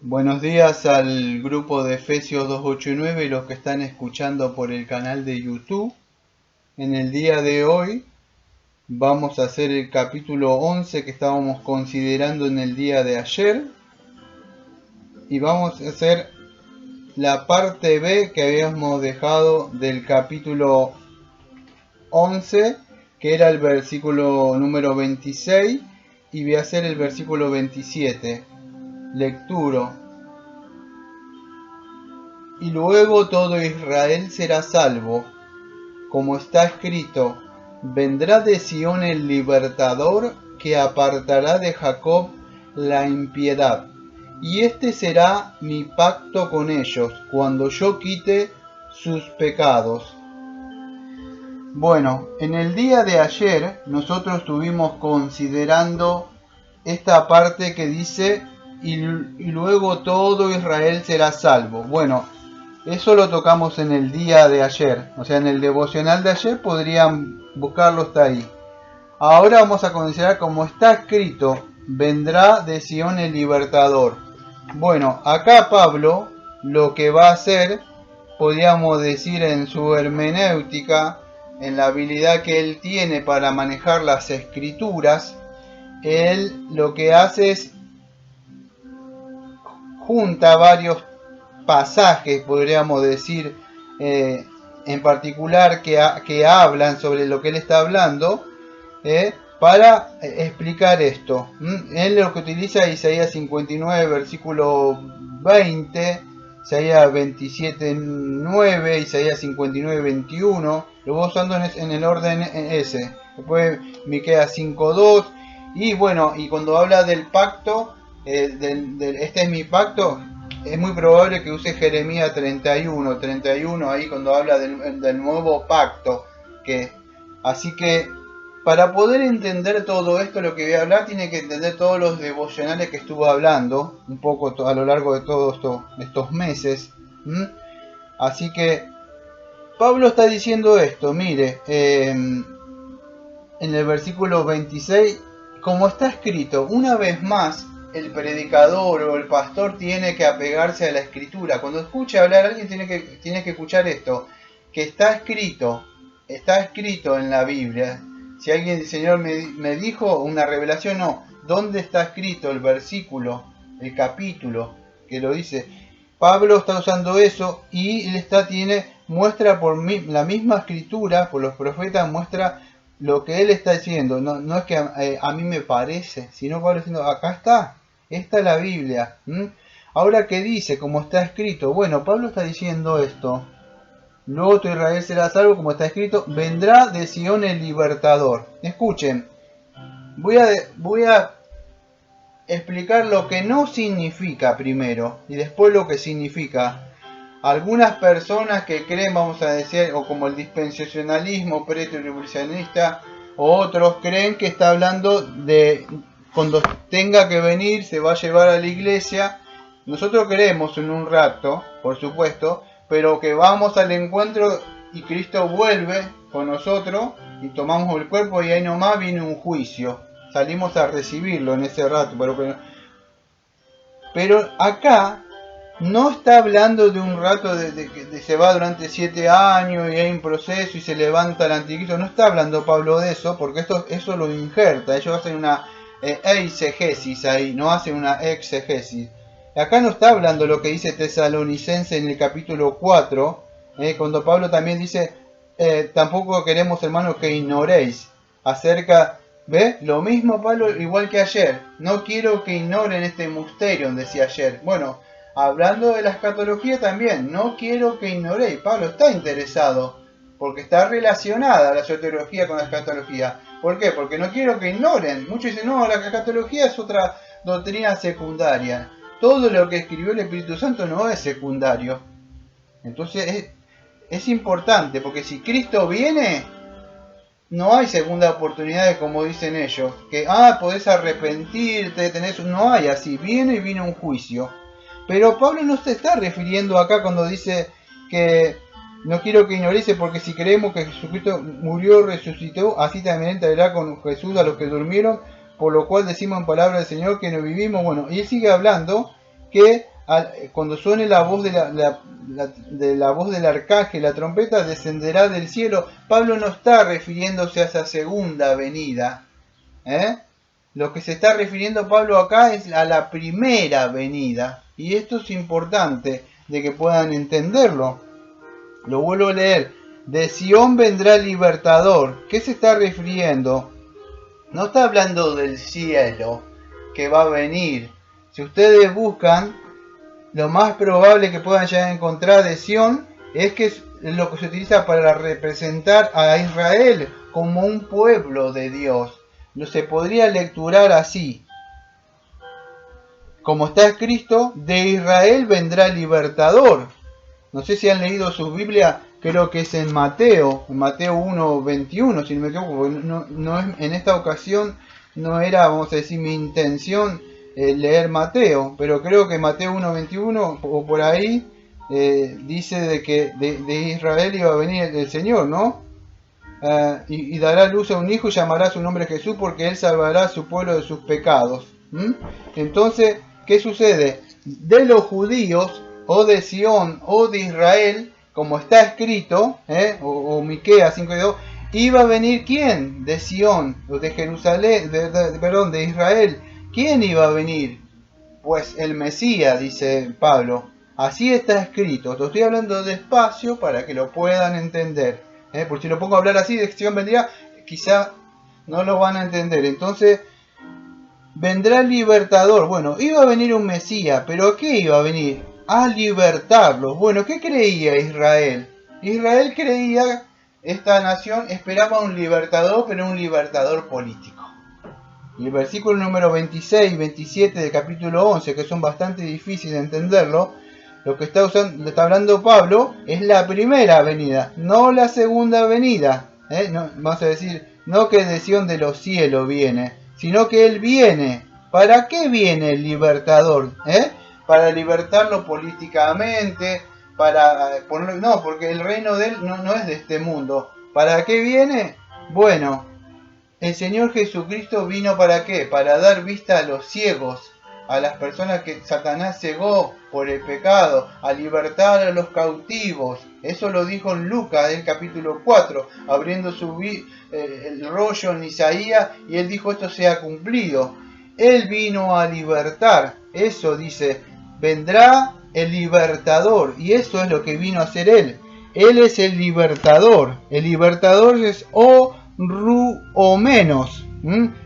Buenos días al grupo de Efesios 289 y los que están escuchando por el canal de YouTube. En el día de hoy vamos a hacer el capítulo 11 que estábamos considerando en el día de ayer. Y vamos a hacer la parte B que habíamos dejado del capítulo 11, que era el versículo número 26, y voy a hacer el versículo 27. Lecturo. Y luego todo Israel será salvo, como está escrito: vendrá de Sión el libertador, que apartará de Jacob la impiedad. Y este será mi pacto con ellos, cuando yo quite sus pecados. Bueno, en el día de ayer nosotros estuvimos considerando esta parte que dice: y luego todo Israel será salvo. Bueno, eso lo tocamos en el día de ayer, o sea, en el devocional de ayer podrían buscarlo, hasta ahí. Ahora vamos a considerar como está escrito: vendrá de Sión el libertador. Bueno, acá Pablo lo que va a hacer, podríamos decir en su hermenéutica, en la habilidad que él tiene para manejar las escrituras, él lo que hace es junta varios pasajes, podríamos decir, en particular que hablan sobre lo que él está hablando, para explicar esto. Él lo que utiliza Isaías 59, versículo 20, Isaías 27, 9, Isaías 59, 21, lo voy usando en el orden ese. Después Miqueas 5, 2, y bueno, y cuando habla del pacto, este es mi pacto, es muy probable que use Jeremías 31 ahí cuando habla del nuevo pacto. Así que para poder entender todo esto, lo que voy a hablar, tiene que entender todos los devocionales que estuvo hablando un poco a lo largo de todos estos meses. Así que Pablo está diciendo esto, mire, en el versículo 26, como está escrito, una vez más, el predicador o el pastor tiene que apegarse a la escritura. Cuando escucha hablar a alguien, tiene que escuchar esto, que está escrito en la Biblia. Si alguien, el Señor me dijo una revelación, no, ¿dónde está escrito el versículo, el capítulo que lo dice? Pablo está usando eso y él muestra por la misma escritura, por los profetas, muestra lo que él está diciendo. No es que a mí me parece, sino Pablo diciendo, acá está, esta es la Biblia. Ahora, ¿qué dice? Como está escrito. Bueno, Pablo está diciendo esto: luego tu Israel será salvo, como está escrito, vendrá de Sión el libertador. Escuchen, voy a explicar lo que no significa primero y después lo que significa. Algunas personas que creen, vamos a decir, o como el dispensacionalismo pretribulacionista, o otros creen que está hablando de cuando tenga que venir, se va a llevar a la iglesia. Nosotros creemos en un rapto, por supuesto, pero que vamos al encuentro y Cristo vuelve con nosotros y tomamos el cuerpo, y ahí nomás viene un juicio. Salimos a recibirlo en ese rato, pero acá no está hablando de un rato de se va durante 7 años y hay un proceso y se levanta el anticristo. No está hablando Pablo de eso, porque eso lo injerta. Ellos hacen una eisegesis ahí, no hacen una exegesis. Acá no está hablando lo que dice Tesalonicense en el capítulo 4, cuando Pablo también dice, tampoco queremos, hermanos, que ignoréis acerca. ¿Ve? Lo mismo Pablo, igual que ayer. No quiero que ignoren este misterio, decía ayer. Bueno, hablando de la escatología también, no quiero que ignoréis. Pablo está interesado, porque está relacionada la soteriología con la escatología. ¿Por qué? Porque no quiero que ignoren. Muchos dicen, no, la escatología es otra doctrina secundaria. Todo lo que escribió el Espíritu Santo no es secundario. Entonces es importante, porque si Cristo viene, no hay segunda oportunidad, como dicen ellos, que podés arrepentirte, no hay así, viene y viene un juicio. Pero Pablo no se está refiriendo acá cuando dice que no quiero que ignorice, porque si creemos que Jesucristo murió, resucitó, así también traerá con Jesús a los que durmieron, por lo cual decimos en palabra del Señor que no vivimos. Bueno, y él sigue hablando, que cuando suene la voz de la voz del arcángel, la trompeta descenderá del cielo. Pablo no está refiriéndose a esa segunda venida. Lo que se está refiriendo Pablo acá es a la primera venida. Y esto es importante de que puedan entenderlo. Lo vuelvo a leer. De Sión vendrá el libertador. ¿Qué se está refiriendo? No está hablando del cielo que va a venir. Si ustedes buscan, lo más probable que puedan llegar a encontrar de Sión es que es lo que se utiliza para representar a Israel como un pueblo de Dios. No se podría lecturar así. Como está escrito, de Israel vendrá el libertador. No sé si han leído su Biblia, creo que es en Mateo 1:21, si no me equivoco. No es, en esta ocasión no era, vamos a decir, mi intención leer Mateo, pero creo que Mateo 1:21 o por ahí dice de que de Israel iba a venir el Señor, ¿no? Y dará luz a un hijo y llamará su nombre Jesús, porque él salvará a su pueblo de sus pecados. Entonces, ¿qué sucede? De los judíos, o de Sión, o de Israel, como está escrito, o Miqueas 5:2, iba a venir ¿quién? De Sión, o de Jerusalén, perdón, de Israel. ¿Quién iba a venir? Pues el Mesías, dice Pablo. Así está escrito. Te estoy hablando despacio para que lo puedan entender. Porque si lo pongo a hablar así, de Sión vendría, quizá no lo van a entender. Entonces, vendrá el libertador. Bueno, iba a venir un Mesías, pero ¿qué iba a venir? A libertarlos. Bueno, ¿qué creía Israel? Israel creía, esta nación esperaba un libertador, pero un libertador político. Y el versículo número 26 y 27 del capítulo 11, que son bastante difíciles de entenderlo, lo que está hablando Pablo es la primera venida, no la segunda venida. No, vamos a decir, no que de Sión de los cielos viene, sino que Él viene. ¿Para qué viene el libertador? Para libertarlo políticamente, para ponerlo... No, porque el reino de Él no es de este mundo. ¿Para qué viene? Bueno, el Señor Jesucristo vino ¿para qué? Para dar vista a los ciegos, a las personas que Satanás cegó por el pecado, a libertar a los cautivos. Eso lo dijo en Lucas, el capítulo 4, abriendo el rollo en Isaías, y él dijo esto se ha cumplido. Él vino a libertar, eso dice, vendrá el libertador, y eso es lo que vino a hacer él. Él es el libertador es o menos.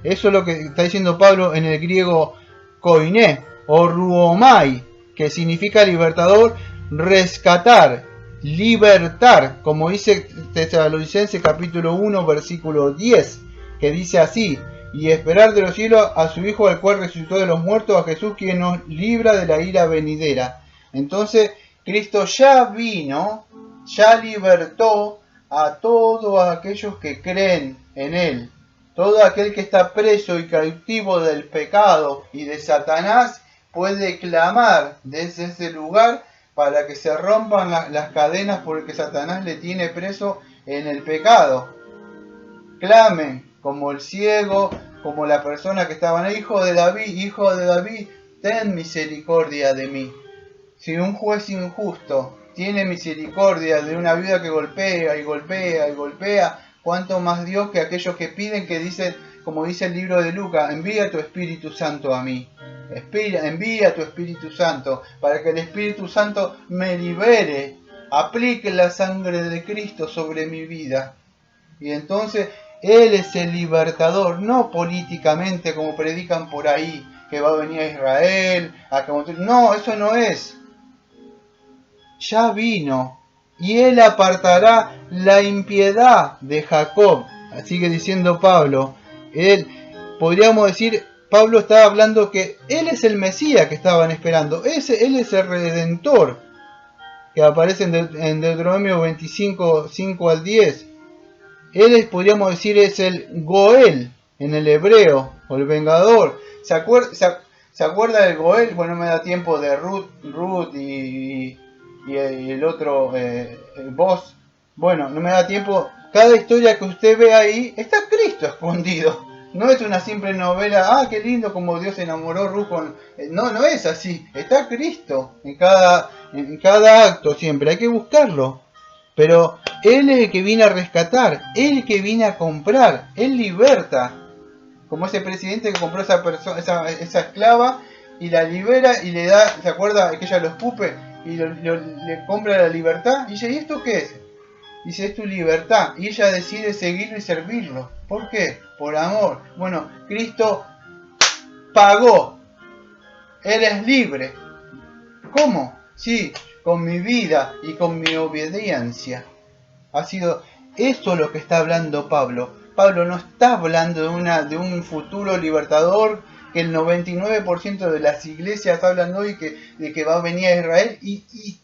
Eso es lo que está diciendo Pablo en el griego koiné o ruomai, que significa libertador, rescatar, libertar, como dice Tesalonicenses capítulo 1 versículo 10, que dice así: y esperar de los cielos a su Hijo, al cual resucitó de los muertos, a Jesús, quien nos libra de la ira venidera. Entonces Cristo ya vino, ya libertó a todos aquellos que creen en Él. Todo aquel que está preso y cautivo del pecado y de Satanás puede clamar desde ese lugar para que se rompan las cadenas porque Satanás le tiene preso en el pecado. Clamen como el ciego, como la persona que estaba en hijo de David, ten misericordia de mí. Si un juez injusto tiene misericordia de una viuda que golpea y golpea y golpea, cuánto más Dios que aquellos que piden, que dicen, como dice el libro de Lucas, envía tu Espíritu Santo a mí. Envía tu Espíritu Santo para que el Espíritu Santo me libere, aplique la sangre de Cristo sobre mi vida. Y entonces Él es el libertador, no políticamente como predican por ahí, que va a venir a Israel, no, eso no es. Ya vino, y Él apartará la impiedad de Jacob. Sigue diciendo Pablo. Podríamos decir, Pablo estaba hablando que Él es el Mesías que estaban esperando. Él es el Redentor, que aparece en Deuteronomio 25, 5 al 10. Él podríamos decir, es el Goel en el hebreo, o el vengador. ¿Se acuerda del Goel? Bueno, me da tiempo de Ruth y el otro Boaz. Bueno, no me da tiempo. Cada historia que usted ve ahí está Cristo escondido. No es una simple novela, qué lindo como Dios enamoró a Ruth con... No, no es así. Está Cristo en cada acto siempre. Hay que buscarlo. Pero Él es el que viene a rescatar. Él es el que viene a comprar. Él liberta. Como ese presidente que compró esa esclava y la libera y le da... ¿Se acuerda que ella lo escupe? Y le compra la libertad. Y dice, ¿y esto qué es? Dice, es tu libertad. Y ella decide seguirlo y servirlo. ¿Por qué? Por amor. Bueno, Cristo pagó. Él es libre. ¿Cómo? Sí, con mi vida y con mi obediencia. Ha sido eso lo que está hablando Pablo. Pablo no está hablando de un futuro libertador que el 99% de las iglesias hablan hoy de que va a venir a Israel y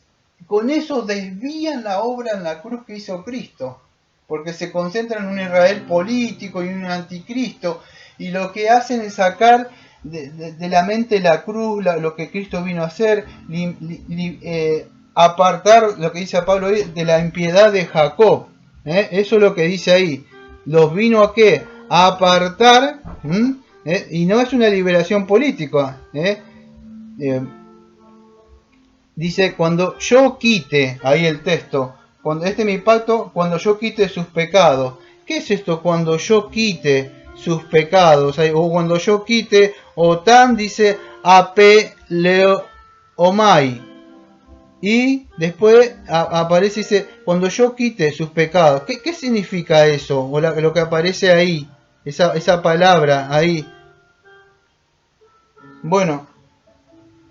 con eso desvían la obra en la cruz que hizo Cristo, porque se concentran en un Israel político y un anticristo, y lo que hacen es sacar de la mente la cruz, lo que Cristo vino a hacer, apartar, lo que dice Pablo hoy, de la impiedad de Jacob. Eso es lo que dice ahí. Los vino a ¿qué? A apartar, y no es una liberación política. Dice, cuando yo quite, ahí el texto, cuando este es mi pacto, cuando yo quite sus pecados. ¿Qué es esto cuando yo quite sus pecados? O cuando yo quite, Otan dice, apeleomai. Y después aparece, dice, cuando yo quite sus pecados. ¿Qué significa eso? O lo que aparece ahí, esa palabra ahí. Bueno,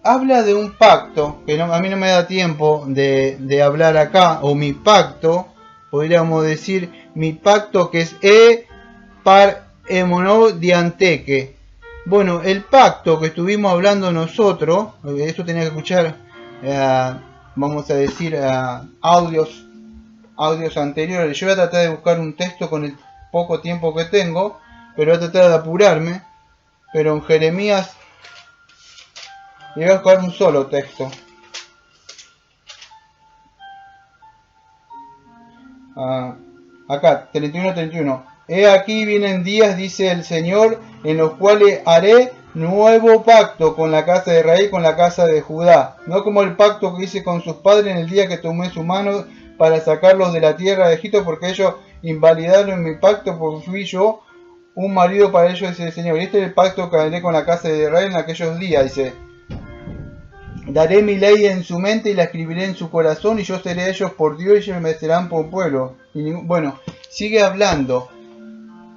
habla de un pacto, que a mí no me da tiempo de hablar acá, o mi pacto, podríamos decir, mi pacto que es par emono dianteque. Bueno, el pacto que estuvimos hablando nosotros, esto tenía que escuchar, vamos a decir, audios anteriores. Yo voy a tratar de buscar un texto con el poco tiempo que tengo, pero voy a tratar de apurarme. Pero en Jeremías, y voy a buscar un solo texto. Acá, 31. He aquí vienen días, dice el Señor, en los cuales haré nuevo pacto con la casa de Israel y con la casa de Judá. No como el pacto que hice con sus padres en el día que tomé su mano para sacarlos de la tierra de Egipto, porque ellos invalidaron mi pacto, porque fui yo un marido para ellos, dice el Señor. Y este es el pacto que haré con la casa de Israel en aquellos días, dice. Daré mi ley en su mente y la escribiré en su corazón, y yo seré ellos por Dios y ellos me serán por pueblo. Bueno, sigue hablando.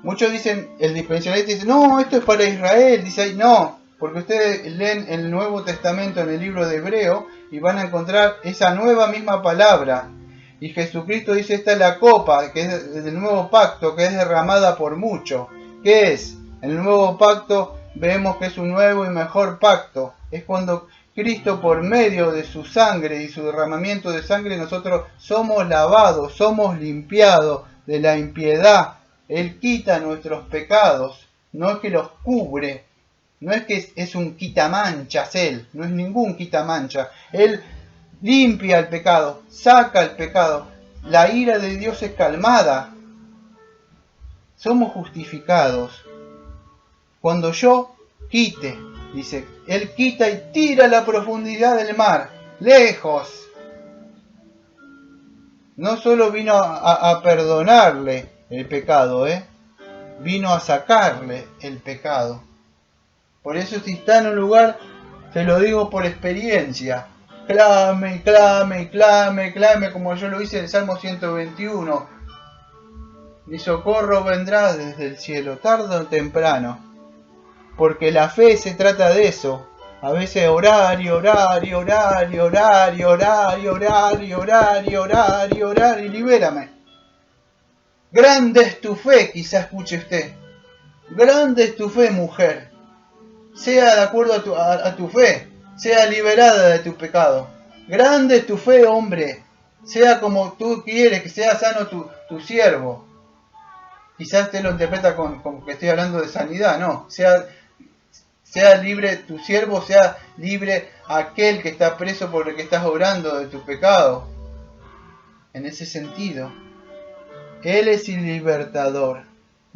Muchos dicen, el dispensacionalista dice, no, esto es para Israel. Dice ahí, no, porque ustedes leen el Nuevo Testamento en el libro de Hebreo y van a encontrar esa nueva misma palabra. Y Jesucristo dice, esta es la copa, que es del nuevo pacto, que es derramada por mucho. ¿Qué es? En el nuevo pacto vemos que es un nuevo y mejor pacto. Es cuando Cristo, por medio de su sangre y su derramamiento de sangre, nosotros somos lavados, somos limpiados de la impiedad. Él quita nuestros pecados, no es que los cubre, no es que es un quitamanchas Él, no es ningún quitamancha. Él limpia el pecado, saca el pecado. La ira de Dios es calmada. Somos justificados. Cuando yo quite, dice, Él quita y tira a la profundidad del mar, lejos. No solo vino a perdonarle el pecado, vino a sacarle el pecado. Por eso si está en un lugar, se lo digo por experiencia, clame, clame, clame, clame, como yo lo hice en el Salmo 121. Mi socorro vendrá desde el cielo, tarde o temprano. Porque la fe se trata de eso. A veces orar y orar y orar y orar y orar y orar y orar y orar y orar y libérame. Grande es tu fe, quizá escuche usted. Grande es tu fe, mujer. Sea de acuerdo a tu fe. Sea liberada de tu pecado. Grande es tu fe, hombre. Sea como tú quieres, que sea sano tu siervo. Quizás usted lo interpreta con que estoy hablando de sanidad. No, sea libre tu siervo, sea libre aquel que está preso por el que estás obrando de tu pecado. En ese sentido. Él es el libertador.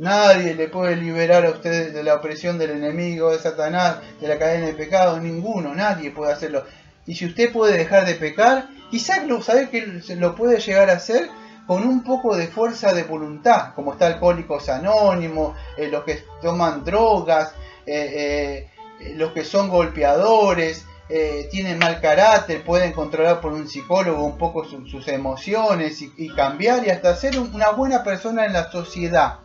Nadie le puede liberar a usted de la opresión del enemigo, de Satanás, de la cadena de pecado. Ninguno, nadie puede hacerlo. Y si usted puede dejar de pecar, quizás sabe que lo puede llegar a hacer con un poco de fuerza de voluntad, como está Alcohólicos Anónimos, los que toman drogas, los que son golpeadores, tienen mal carácter, pueden controlar por un psicólogo un poco sus emociones y cambiar y hasta ser una buena persona en la sociedad.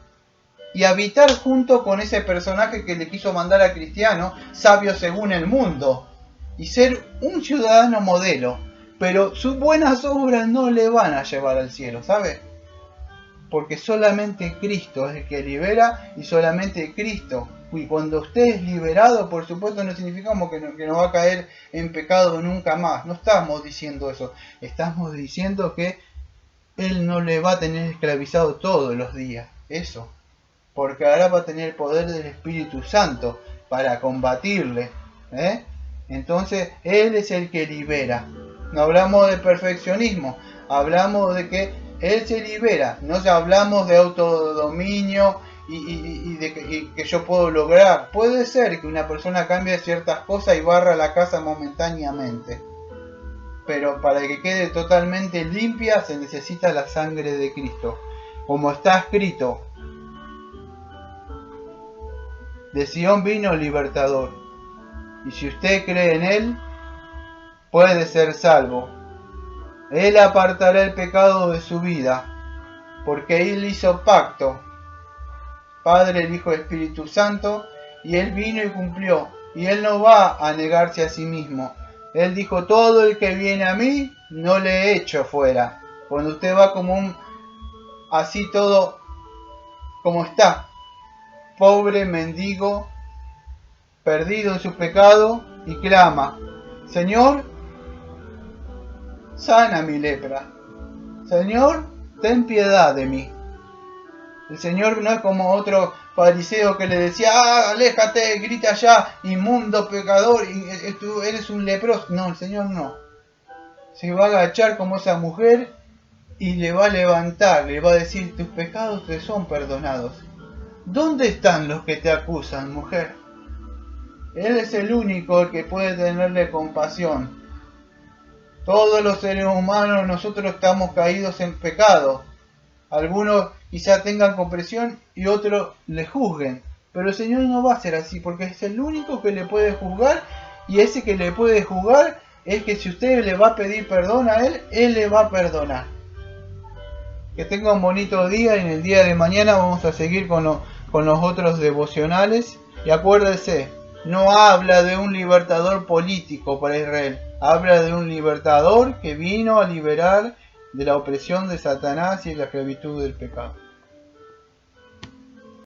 Y habitar junto con ese personaje que le quiso mandar a Cristiano, sabio según el mundo, y ser un ciudadano modelo. Pero sus buenas obras no le van a llevar al cielo, ¿sabe? Porque solamente Cristo es el que libera y solamente Cristo. Y cuando usted es liberado, por supuesto, no significa que no va a caer en pecado nunca más. No estamos diciendo eso. Estamos diciendo que Él no le va a tener esclavizado todos los días. Eso. Porque ahora va a tener el poder del Espíritu Santo para combatirle. Entonces, Él es el que libera. No hablamos de perfeccionismo. Hablamos de que Él se libera. No hablamos de autodominio y que yo puedo lograr. Puede ser que una persona cambie ciertas cosas y barra la casa momentáneamente. Pero para que quede totalmente limpia se necesita la sangre de Cristo. Como está escrito, de Sion vino el libertador. Y si usted cree en Él, puede ser salvo. Él apartará el pecado de su vida, porque Él hizo pacto, Padre, el Hijo y Espíritu Santo, y Él vino y cumplió, y Él no va a negarse a sí mismo. Él dijo, todo el que viene a mí, no le echo fuera. Cuando usted va así todo, como está, pobre, mendigo, perdido en su pecado, y clama, Señor, sana mi lepra. Señor, ten piedad de mí. El Señor no es como otro fariseo que le decía, aléjate, grita allá, inmundo pecador, tú eres un leproso. No, el Señor no. Se va a agachar como esa mujer y le va a levantar, le va a decir, tus pecados te son perdonados. ¿Dónde están los que te acusan, mujer? Él es el único que puede tenerle compasión. Todos los seres humanos, nosotros estamos caídos en pecado. Algunos quizá tengan comprensión y otros le juzguen. Pero el Señor no va a ser así, porque es el único que le puede juzgar. Y ese que le puede juzgar es que si usted le va a pedir perdón a Él le va a perdonar. Que tenga un bonito día y en el día de mañana vamos a seguir con los otros devocionales. Y acuérdese, no habla de un libertador político para Israel. Habla de un libertador que vino a liberar de la opresión de Satanás y de la esclavitud del pecado.